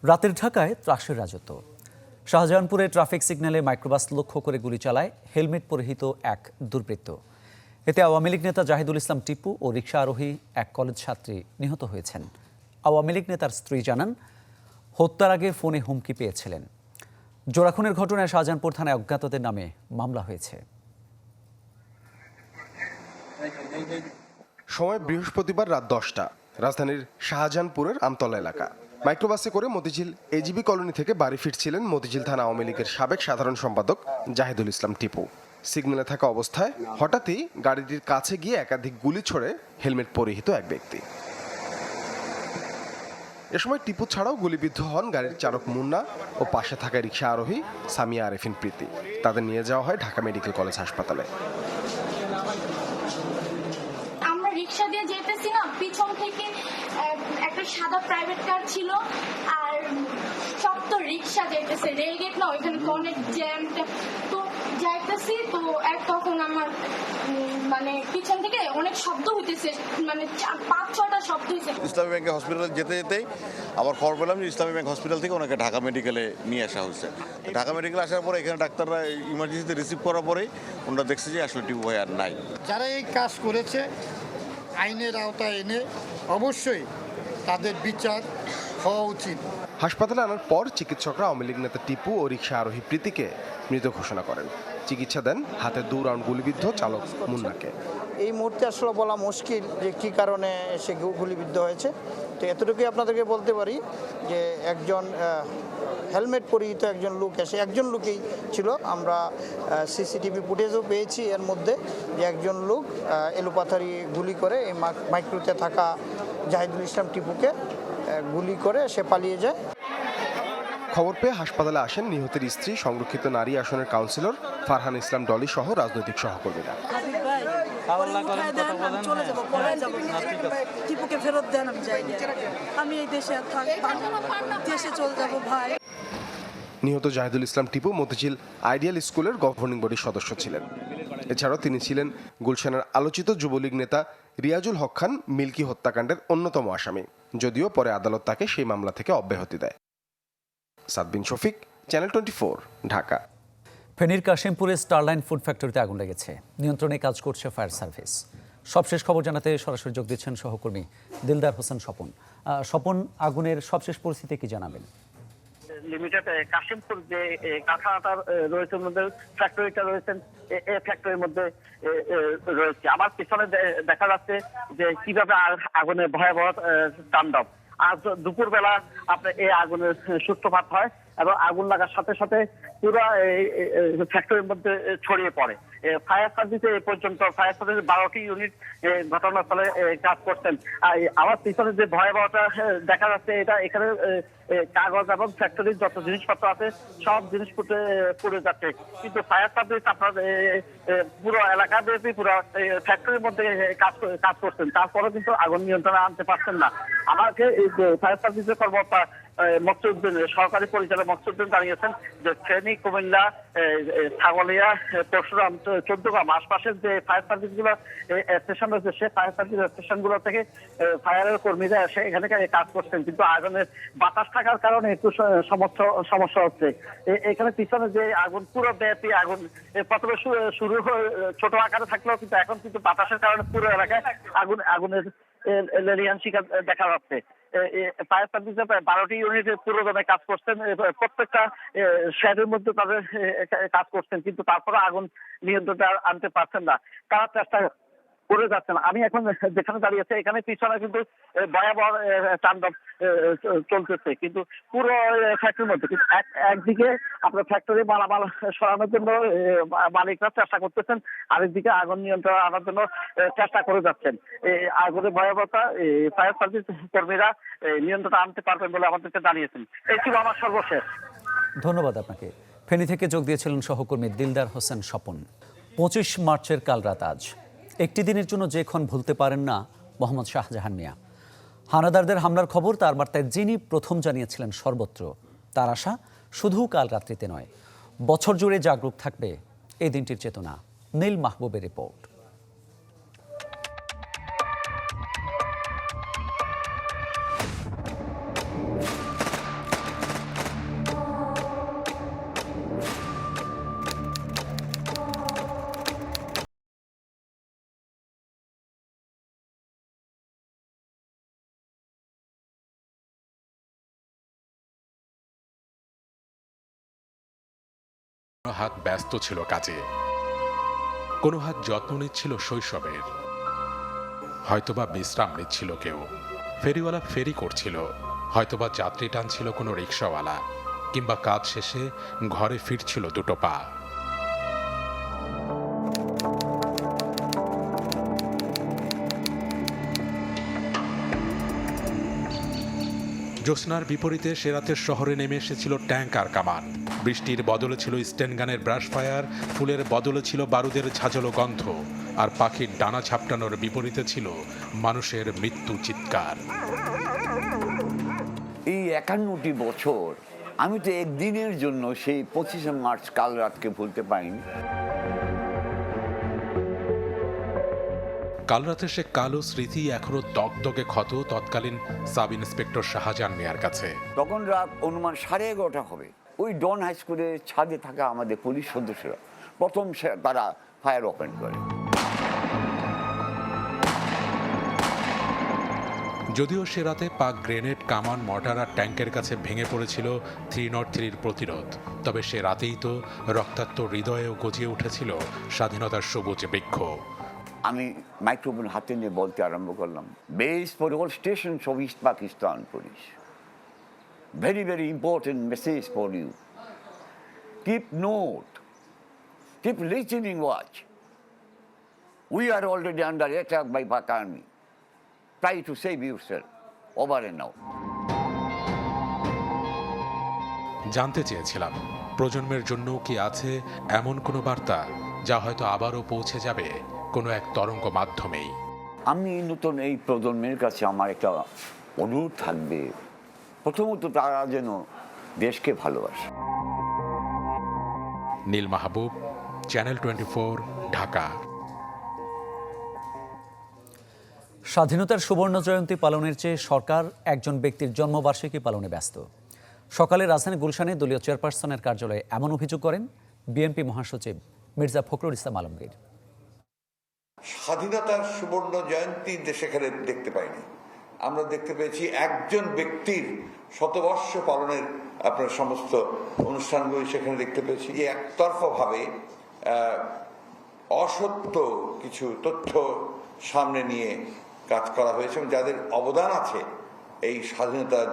রাতের ঢাকায় ত্রাসের রাজত্ব। শাহজাহানপুরে ট্রাফিক সিগন্যালে মাইক্রোবাস লক্ষ্য করে গুলি চালায় হেলমেট পরিহিত এক দুর্বৃত্ত। এতে আওয়ামী লীগ নেতা জাহিদুল ইসলাম টিপু ও রিকশা আরোহী এক কলেজ ছাত্রী নিহত হয়েছেন। আওয়ামী লীগ নেতার স্ত্রী জানান, হত্যার আগে ফোনে হুমকি পেয়েছিলেন। জোড়াখুনের ঘটনায় শাহজাহানপুর থানায় অজ্ঞাতদের নামে মামলা হয়েছে। সময় বৃহস্পতিবার রাত 10টা, রাজধানীর শাহজাহানপুরের আমতলা এলাকা। মাইক্রোবাসে করে মতিঝিল এজিবি কলোনি থেকে বাড়ি ফিরছিলেন মতিঝিল থানা আওয়ামী লীগের সাবেক সাধারণ সম্পাদক জাহিদুল ইসলাম টিপু। সিগন্যালে থাকা অবস্থায় হঠাৎই গাড়িটির কাছে গিয়ে একাধিক গুলি ছোড়ে হেলমেট পরিহিত এক ব্যক্তি। এ সময় টিপু ছাড়াও গুলিবিদ্ধ হন গাড়ির চালক মুন্না ও পাশে থাকা রিকশা আরোহী সামিয়া আরেফিন প্রীতি। তাদের নিয়ে যাওয়া হয় ঢাকা মেডিকেল কলেজ হাসপাতালে। আমরা রিকশা দিয়ে যেতেছি না, পিছন থেকে একটা সাদা প্রাইভেট কার ছিল আর সব তো রিকশা যেতেছে, রেলগেট না, ওইখানে অনেক জ্যাম। তো যাইতেছি তো তখন আমার মানে পিছন থেকে অনেক শব্দ হইতেছে, মানে 5-6টা শব্দ হয়েছে। ইসলামী ব্যাংক হসপিটালে যেতে যেতেই আবার খবর পেলাম যে ইসলামী ব্যাংক হসপিটাল থেকে ওনাকে ঢাকা মেডিকেলে নিয়ে আসা হয়েছে। ঢাকা মেডিকেলে আসার পরে এখানে ডাক্তাররা ইমার্জেন্সিতে রিসিভ করার পরেই ওনারা দেখছে যে আসলে টিপু ভাই আর নাই। যারা এই কাজ করেছে আইনের আওতায় এনে অবশ্যই তাদের বিচার হওয়া উচিত। হাসপাতালে আনার পর চিকিৎসকরা আওয়ামী লীগ নেতা টিপু ও রিকশা আরোহী প্রীতিকে মৃত ঘোষণা করেন। চিকিৎসা দেন হাতে 2 রাউন্ড গুলিবিদ্ধ চালক মুন্নাকে। এই মুহূর্তে আসলে বলা মুশকিল যে কী কারণে সে গুলিবিদ্ধ হয়েছে। তো এতটুকুই আপনাদেরকে বলতে পারি যে একজন হেলমেট পরিহিত একজন লোক এসে, একজন লোকই ছিল। আমরা সিসিটিভি ফুটেজও পেয়েছি এর মধ্যে, যে একজন লোক এলোপাথারি গুলি করে এই মাইক্রোতে থাকা জাহিদুল ইসলাম টিপুকে গুলি করে সে পালিয়ে যায়। খবর পেয়ে হাসপাতালে আসেন নিহতের স্ত্রী, সংরক্ষিত নারী আসনের কাউন্সিলর ফারহান ইসলাম ডলি সহ রাজনৈতিক সহকর্মীরা। টিপুকে ফেরত দেন, আমি এই দেশে দেশে চলে যাব ভাই। নিহত জাহিদুল ইসলাম টিপু মতিঝিল আইডিয়াল স্কুলের গভর্নিং বডির সদস্য ছিলেন। এছাড়াও তিনি ছিলেন গুলশানের আলোচিত যুবলীগ নেতা রিয়াজুল হক খান মিল্কি হত্যাকাণ্ডের অন্যতম আসামি, যদিও পরে আদালত তাকে সেই মামলা থেকে অব্যাহতি দেয়। সাদবিন শফিক, চ্যানেল 24, ঢাকা। ফেনীর কাশিমপুরে স্টারলাইন ফুড ফ্যাক্টরিতে আগুন লেগেছে। নিয়ন্ত্রণে কাজ করছে ফায়ার সার্ভিস। সবশেষ খবর জানাতে সরাসরি যোগ দিচ্ছেন সহকর্মী দিলদার হোসেন স্বপন। স্বপন, আগুনের সবশেষ পরিস্থিতি কি জানাবেন? লিমিটেড কাশিমপুর যে কারখানাটার রয়েছে, ফ্যাক্টরিটা রয়েছেন, এই ফ্যাক্টরির মধ্যে রয়েছে। আমার পিছনে দেখা যাচ্ছে যে কিভাবে আগুনের ভয়াবহ তাণ্ডব। আজ দুপুরবেলা আপনার এই আগুনের সূত্রপাত হয় এবং আগুন লাগার সাথে সাথে পুরো ফ্যাক্টরির মধ্যে ছড়িয়ে পড়ে। ফায়ার সার্ভিসে এ পর্যন্ত ফায়ার সার্ভিস 12টি ইউনিট ঘটনাস্থলে কাজ করছেন। আমার পিছনে যে ভয়াবহতা দেখা যাচ্ছে, এটা এখানে কাগজ এবং ফ্যাক্টরির যত জিনিসপত্র আছে সব জিনিসপত্র পুড়ে যাচ্ছে। কিন্তু ফায়ার সার্ভিস আপনার পুরো এলাকা ব্যাপী পুরো ফ্যাক্টরির মধ্যে কাজ করছেন, তারপরে কিন্তু আগুন নিয়ন্ত্রণে আনতে পারছেন না। আমাকে ফায়ার সার্ভিসের কর্মকর্তা মকসুদ্দিন, সহকারী পরিচালক মকসুদ্দিন জানিয়েছেন যে ফেনী, কুমিল্লা, ছাগলিয়া, পরশুরাম, চৌদ্দগ্রাম আশপাশের যে ফায়ার সার্ভিস গুলো স্টেশন রয়েছে, সে ফায়ার সার্ভিস স্টেশন গুলো থেকে ফায়ারের কর্মীরা এসে এখানে কাজ করছেন। কিন্তু আগুনের বাতাস থাকার কারণে একটু সমস্যা হচ্ছে। এখানে পিছনে যে আগুন পুরো ব্যাপী আগুন প্রথমে শুরু ছোট আকারে থাকলেও কিন্তু এখন কিন্তু বাতাসের কারণে পুরো এলাকায় আগুনের লেলিয়ান শিকার দেখা যাচ্ছে। ফায়ার সার্ভিসে প্রায় 12টি ইউনিট পুরোদমে কাজ করছেন, প্রত্যেকটা শেডের মধ্যে তাদের কাজ করছেন, কিন্তু তারপরে আগুন নিয়ন্ত্রণে আনতে পারছেন না। তারা চেষ্টা করে যাচ্ছেন। আমি এখন যেখানে দাঁড়িয়েছে এখানে পিছনে কিন্তু ভয়াবহ তাণ্ডব চলতেছে, কিন্তু পুরো ফ্যাক্টরির মধ্যে। কিন্তু একদিকে আপনার ফ্যাক্টরি মালামাল সরানোর জন্য মালিকরা চেষ্টা করতেছেন, আরেকদিকে আগুন নিয়ন্ত্রণ আনার জন্য চেষ্টা করে যাচ্ছেন। আগুনের ভয়াবহতা ফায়ার সার্ভিস কর্মীরা নিয়ন্ত্রণে আনতে পারবেন বলে আমাদেরকে জানিয়েছেন। এই ছিল আমার সর্বশেষ। ধন্যবাদ আপনাকে। ফেনী থেকে যোগ দিয়েছিলেন সহকর্মী দিলদার হোসেন স্বপন। 25 মার্চের কাল রাত আজ একটি দিনের জন্য যে ক্ষণ ভুলতে পারেন না মোহাম্মদ শাহজাহান মিয়া। হানাদারদের হামলার খবর তার বার্তায় যিনি প্রথম জানিয়েছিলেন সর্বত্র, তার আশা শুধু কাল রাত্রিতে নয়, বছর জুড়ে জাগরুক থাকবে এই দিনটির চেতনা। নীল মাহবুবের রিপোর্ট। হাত ব্যস্ত ছিল কাজে, কোনো হাত যত্ন নিচ্ছিল শৈশবের, হয়তোবা বিশ্রাম নিচ্ছিল কেউ। ফেরিওয়ালা ফেরি করছিল, হয়তোবা যাত্রী টানছিল কোনো রিক্সাওয়ালা, কিংবা কাজ শেষে ঘরে ফিরছিল দুটো পা। জ্যোৎস্নার বিপরীতে সে রাতের শহরে নেমে এসেছিল ট্যাঙ্ক আর কামান। বৃষ্টির বদলে ছিল স্টেনগানের ব্রাশ ফায়ার, ফুলের বদলে ছিল বারুদের ঝাঁঝালো গন্ধ, আর পাখির ডানা ঝাপটানোর বিপরীতে ছিল মানুষের মৃত্যু চিৎকার। এই 51টি বছর আমি তো একদিনের জন্য সেই 25শে মার্চ কাল রাতকে ভুলতে পারিনি। কাল রাতে সে কালো স্মৃতি এখনো দগদগে ক্ষত তৎকালীন সাব ইন্সপেক্টর শাহজাহান মিয়ার কাছে। তখন রাত অনুমান 11:30 হবে। ওই ডন হাই স্কুলের ছাদে থাকা আমাদের পুলিশ সদস্যরা প্রথম তারা ফায়ার ওপেন করে। যদিও সে রাতে পাক গ্রেনেড, কামান, মর্টার আর ট্যাঙ্কের কাছে ভেঙে পড়েছিল 303-র প্রতিরোধ, তবে সে রাতেই তো রক্তাক্ত হৃদয়েও গজিয়ে উঠেছিল স্বাধীনতার সবুজ বৃক্ষ। আমি মাইক্রোফোন হাতে নিয়ে বলতে আরম্ভ করলাম, base for all stations of East Pakistan police, very very important message for you. Keep note, keep listening watch. We are already under attack by Pak army. Try to save yourself. Over and out. জানতে চেয়েছিলাম, প্রজন্মের জন্য কি আছে এমন কোনো বার্তা যা হয়তো আবারও পৌঁছে যাবে কোনো এক তরঙ্গ মাধ্যমেই। আমি নতুন এই প্রজন্মের কাছে আমার একটা অনুরোধ থাকবে, প্রথমত তারা যেন দেশকে ভালোবাসে। নীল মাহবুব, চ্যানেল 24, ঢাকা। স্বাধীনতার সুবর্ণ জয়ন্তী পালনের চেয়ে সরকার একজন ব্যক্তির জন্মবার্ষিকী পালনে ব্যস্ত। সকালে রাজধানী গুলশানে দলীয় চেয়ারপারসনের কার্যালয়ে এমন অভিযোগ করেন বিএনপি মহাসচিব মির্জা ফখরুল ইসলাম আলমগীর। স্বাধীনতার সুবর্ণ জয়ন্তী সেখানে দেখতে পাইনি, আমরা দেখতে পেয়েছি একজন ব্যক্তির শতবর্ষ পালনের আপনার সমস্ত অনুষ্ঠানগুলি সেখানে দেখতে পেয়েছি যে একতরফাভাবে অসত্য কিছু তথ্য সামনে নিয়ে কাজ করা হয়েছে এবং যাদের অবদান আছে এই স্বাধীনতার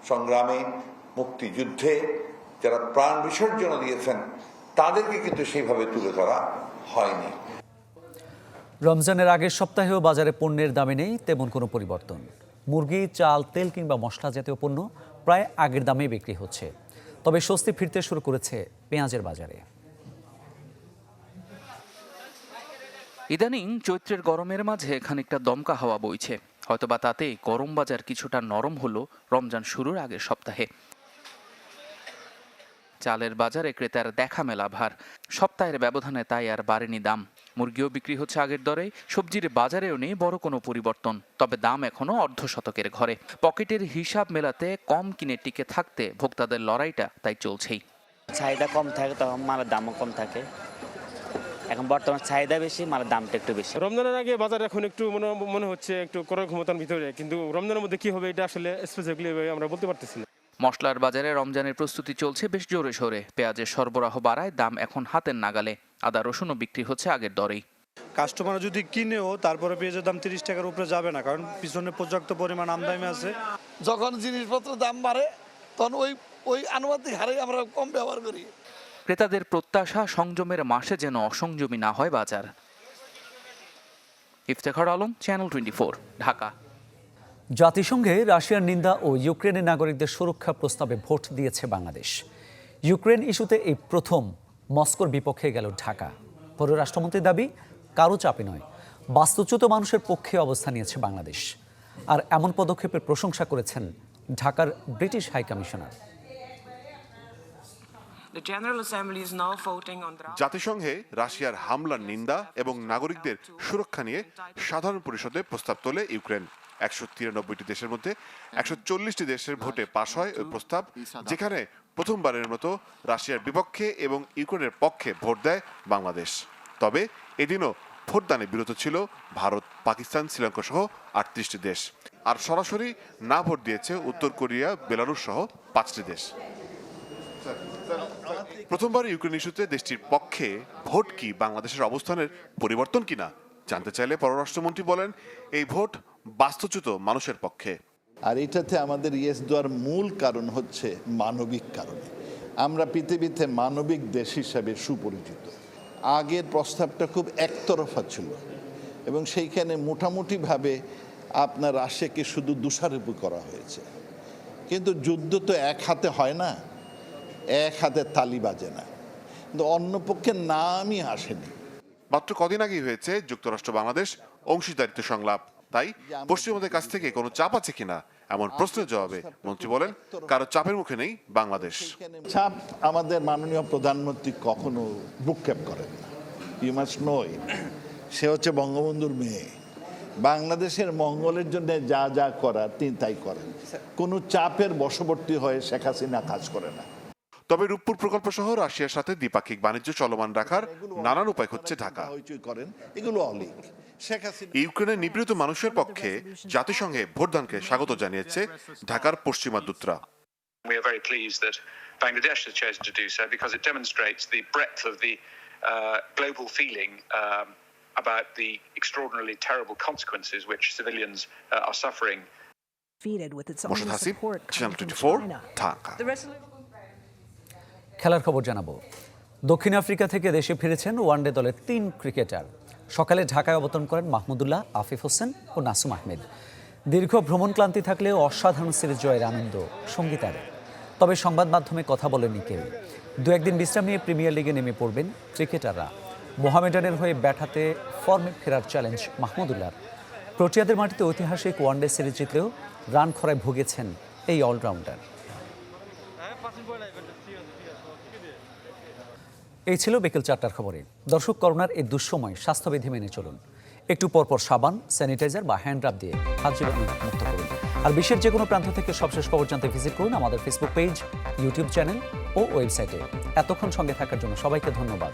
সংগ্রামে, মুক্তিযুদ্ধে, যারা প্রাণ বিসর্জন দিয়েছেন তাদেরকে কিন্তু সেইভাবে তুলে ধরা হয়নি। রমজানের আগের সপ্তাহেও বাজারে পণ্যের দামে নেই তেমন কোনো পরিবর্তন। মুরগি, চাল, তেল কিংবা মশলা জাতীয় পণ্য প্রায় আগের দামেই বিক্রি হচ্ছে। তবে স্বস্তি ফিরতে শুরু করেছে পেঁয়াজের বাজারে। ইদানিং চৈত্রের গরমের মাঝে খানিকটা দমকা হাওয়া বইছে, হয়তোবা তাতে গরম বাজার কিছুটা নরম হলো রমজান শুরুর আগের সপ্তাহে। চালের বাজারে ক্রেতার দেখা মেলা ভার, সপ্তাহের ব্যবধানে তাই আর বাড়েনি দাম। মুরগিও বিক্রি হচ্ছে আগের দরে, সবজির বাজারেও নেই বড় কোনো পরিবর্তন, তবে দাম এখনো অর্ধশতকের ঘরে। পকেটের হিসাব মেলাতে কম কিনে টিকে থাকতে ভোক্তাদের লড়াইটা তাই চলছেই। চাহিদা কম থাকে তখন মালের দামও কম থাকে, এখন বর্তমান চাহিদা বেশি, মালের দামটা একটু বেশি। রমজানের আগে বাজার এখন একটু মনে হচ্ছে একটু ক্রয় ক্ষমতার ভিতরে, কিন্তু রমজানের মধ্যে কি হবে এটা আসলে স্পেসিফিকলি আমরা বলতে পারতেছি না। মশলার বাজারে রমজানের প্রস্তুতি চলছে বেশ জোরে সোরে। পেঁয়াজের সরবরাহ বাড়ায়, দাম এখন হাতের নাগালে। আদা, রসুনও বিক্রি হচ্ছে আগের দরেই। কাস্টমার যদি কিনেও তারপরে পেঁয়াজের দাম 30 টাকার উপরে যাবে না, কারণ পিছনে পর্যাপ্ত পরিমাণ আমদানি আছে। যখন জিনিসপত্রের দাম বাড়ে তখন ওই আনুপাতিক হারে আমরা কম ব্যবহার করি। ক্রেতাদের প্রত্যাশা সংযমের মাসে যেন অসংযমী না হয় বাজার। ইফতেখার আলম, চ্যানেল 24, ঢাকা। জাতিসংঘে রাশিয়ার নিন্দা ও ইউক্রেনের নাগরিকদের সুরক্ষা প্রস্তাবে ভোট দিয়েছে বাংলাদেশ। ইউক্রেন ইস্যুতে এই প্রথম মস্কোর বিপক্ষে গেল ঢাকা। পররাষ্ট্রমন্ত্রীর দাবি, কারো চাপে নয়, বাস্তুচ্যুত মানুষের পক্ষে অবস্থান নিয়েছে বাংলাদেশ। আর এমন পদক্ষেপের প্রশংসা করেছেন ঢাকার ব্রিটিশ হাই কমিশনার। জাতিসংঘে রাশিয়ার হামলার নিন্দা এবং নাগরিকদের সুরক্ষা নিয়ে সাধারণ পরিষদে প্রস্তাব তোলে ইউক্রেন। 193টি দেশের মধ্যে 140টি দেশের ভোটে পাশ হয় ওই প্রস্তাব, যেখানে প্রথমবারের মতো রাশিয়ার বিপক্ষে এবং ইউক্রেনের পক্ষে ভোট দেয় বাংলাদেশ। তবে এদিনও ভোটদানে বিরত ছিল ভারত, পাকিস্তান, শ্রীলঙ্কা সহ 38টি দেশ। আর সরাসরি না ভোট দিয়েছে উত্তর কোরিয়া, বেলারুশ সহ 5টি দেশ। প্রথমবার ইউক্রেন ইস্যুতে দেশটির পক্ষে ভোট কি বাংলাদেশের অবস্থানের পরিবর্তন কিনা জানতে চাইলে পররাষ্ট্রমন্ত্রী বলেন, এই ভোট বাস্তুচ্যুত মানুষের পক্ষে। আর এটাতে আমাদের ইয়েস দেওয়ার মূল কারণ হচ্ছে মানবিক কারণে। আমরা পৃথিবীতে মানবিক দেশ হিসাবে সুপরিচিত। আগের প্রস্তাবটা খুব একতরফা ছিল এবং সেইখানে মোটামুটিভাবে আপনার রাশিয়াকে শুধু দোষারোপ করা হয়েছে। কিন্তু যুদ্ধ তো এক হাতে হয় না, এক হাতে তালি বাজে না, কিন্তু অন্য পক্ষের নামই আসেনি। মাত্র কদিন আগেই হয়েছে যুক্তরাষ্ট্র বাংলাদেশ অংশীদারিত্ব সংলাপ, তাই পশ্চিমবঙ্গের কাছ থেকে কোনো চাপ আছে কিনা এমন প্রশ্নের জবাবে মন্ত্রী বলেন, কারো চাপের মুখে নেই বাংলাদেশ। চাপ আমাদের মাননীয় প্রধানমন্ত্রী কখনো ভ্রুক্ষেপ করেন না। ইউ মাস্ট নো ইট। সে হচ্ছে বঙ্গবন্ধুর মেয়ে। বাংলাদেশের মঙ্গলের জন্য যা যা করার তিনি তাই করেন। কোনো চাপের বশবর্তী হয়ে শেখ হাসিনা কাজ করে না। তবে রূপপুর প্রকল্প সহ রাশিয়ার সাথে দ্বিপাক্ষিক বাণিজ্য চলমান রাখার নানান উপায় হচ্ছে ঢাকা। এগুলো অলিক। ইউক্রেনের নিপীড়িত মানুষের পক্ষে জাতিসংঘে ভোটদানকে স্বাগত জানিয়েছে ঢাকার পশ্চিমা দূতরা। We are very pleased that Bangladesh has chosen to do so because it demonstrates the breadth of the global feeling about the extraordinarily terrible consequences which civilians are suffering. Moshad Hasib, channel 24, Dhaka. খেলার খবর জানাবো। দক্ষিণ আফ্রিকা থেকে দেশে ফিরেছেন one day দলের 3 cricketer. সকালে ঢাকায় অবতরণ করেন মাহমুদুল্লাহ, আফিফ হোসেন ও নাসুম আহমেদ। দীর্ঘ ভ্রমণ ক্লান্তি থাকলেও অসাধারণ সিরিজ জয়ের আনন্দ সঙ্গী তাদের। তবে সংবাদ মাধ্যমে কথা বলেননি কেউ। 2-1 দিন বিশ্রাম নিয়ে প্রিমিয়ার লিগে নেমে পড়বেন ক্রিকেটাররা। মোহামেডানের হয়ে ব্যাট হাতে ফর্মে ফেরার চ্যালেঞ্জ মাহমুদুল্লাহর। প্রোটিয়াদের মাটিতে ঐতিহাসিক ওয়ানডে সিরিজ জিতলেও রান খরায় ভুগেছেন এই অলরাউন্ডার। এই ছিল বিকেল 4টার খবরে। দর্শক, করোনার এই দুঃসময় স্বাস্থ্যবিধি মেনে চলুন। একটু পরপর সাবান, স্যানিটাইজার বা হ্যান্ড রাব দিয়ে হাত জীবাণু মুক্ত করুন। আর বিশ্বের যে কোনো প্রান্ত থেকে সবশেষ খবর জানতে ভিজিট করুন আমাদের ফেসবুক পেজ, ইউটিউব চ্যানেল ও ওয়েবসাইটে। এতক্ষণ সঙ্গে থাকার জন্য সবাইকে ধন্যবাদ।